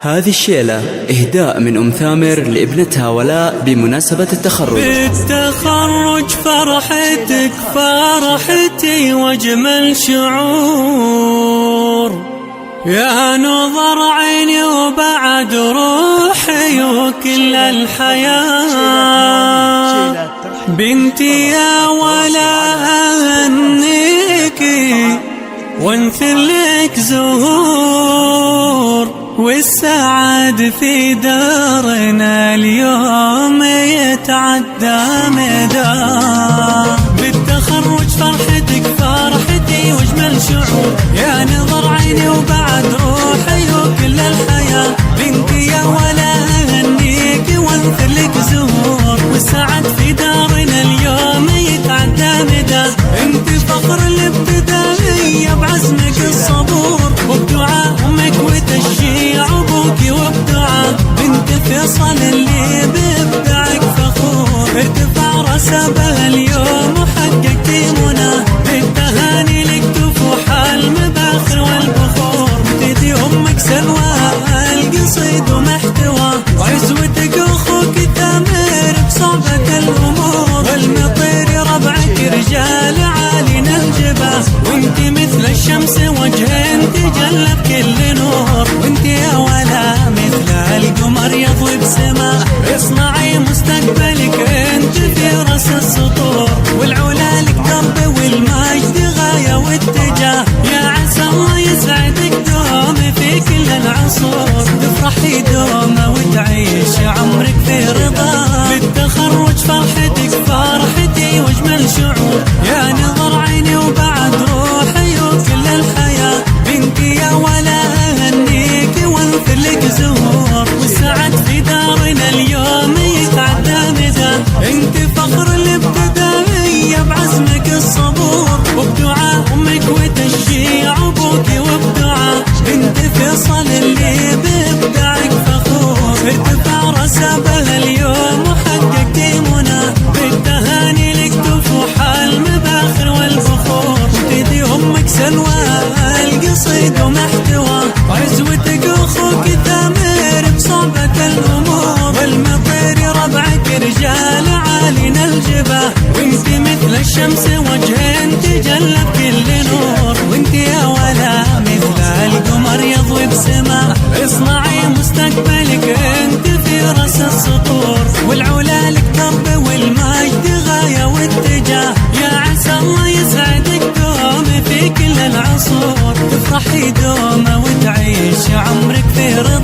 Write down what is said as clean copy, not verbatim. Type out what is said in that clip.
هذه الشيلة إهداء من أم ثامر لابنتها ولاء بمناسبة التخرج. بالتخرج فرحتك فرحتي وأجمل شعور، يا نظر عيني وبعد روحي وكل الحياة. بنتي يا ولاء أهنيكي وانثر لك زهور، والسعد في دارنا اليوم يتعدى مدار. بالتخرج فرحتك فرحتي واجمل شعور، يا نظر عيني وبعد روحي وكل الحياة. بنتي يا ولاء أهنيك وانثر لك زهور، والسعد في دارنا اليوم يتعدى مدار. انت فخر الابتدائية بعزمك الصبور، وبدعاء امك وتشجيع ابوك وبدعاء بنت فيصل اللي بابداعك فخور. ارتفع راسها بها اليوم وحققتي مناه، بالتهاني لك تفوح المباخر والبخور. بتدي امك سلوى القصيد ومحتوى، وعزوتك اخوك ثامر بصعبة الامور. والمطير ربعك رجال عالينا الجباه، وانت مثل الشمس وجه تجلى بكل نور. وانت يا ولا مثل القمر يضوي بسماء، اصنعي مستقبلك انت في راس السطور. والعلا لك درب والمجد غاية واتجاه، يا عسى الله يسعدك دوم في كل العصور. تفرحي دوم وتعيش عمرك في رضا. بالتخرج فرحتك فرحتي واجمل شعور، يا نظر عيني وبعد روحي وكل الحياة. بنتي يا ولا أهنيك وانثر لك زهور، والسعد في دارنا اليوم يتعدى مدى. انت فخر الابتدائية بعزمك الصبور، وبدعاء امك وتشجيع ابوك وبدعاء بنت فيصل اللي بابداعك فخور. ارتفع راسها بها اليوم وحققتي مناه، بالتهاني لك تفوح المباخر والبخور. وتدي امك سلوى القصيد ومحتوى، وعزوتك اخوك ثامر بصعبة الامور. والمطير ربعك رجال عالينا الجباه، وانت مثل الشمس وجه تجلى بكل نور. وانت يا ولا مثل القمر يضوي بسماء، اصنعي مستقبلك انت في راس السطور. والعلا لك درب والمجد غاية واتجاه، يا عسى الله يسعدك دوم في كل العصور. تفرحي دوم وتعيش عمرك في رضا.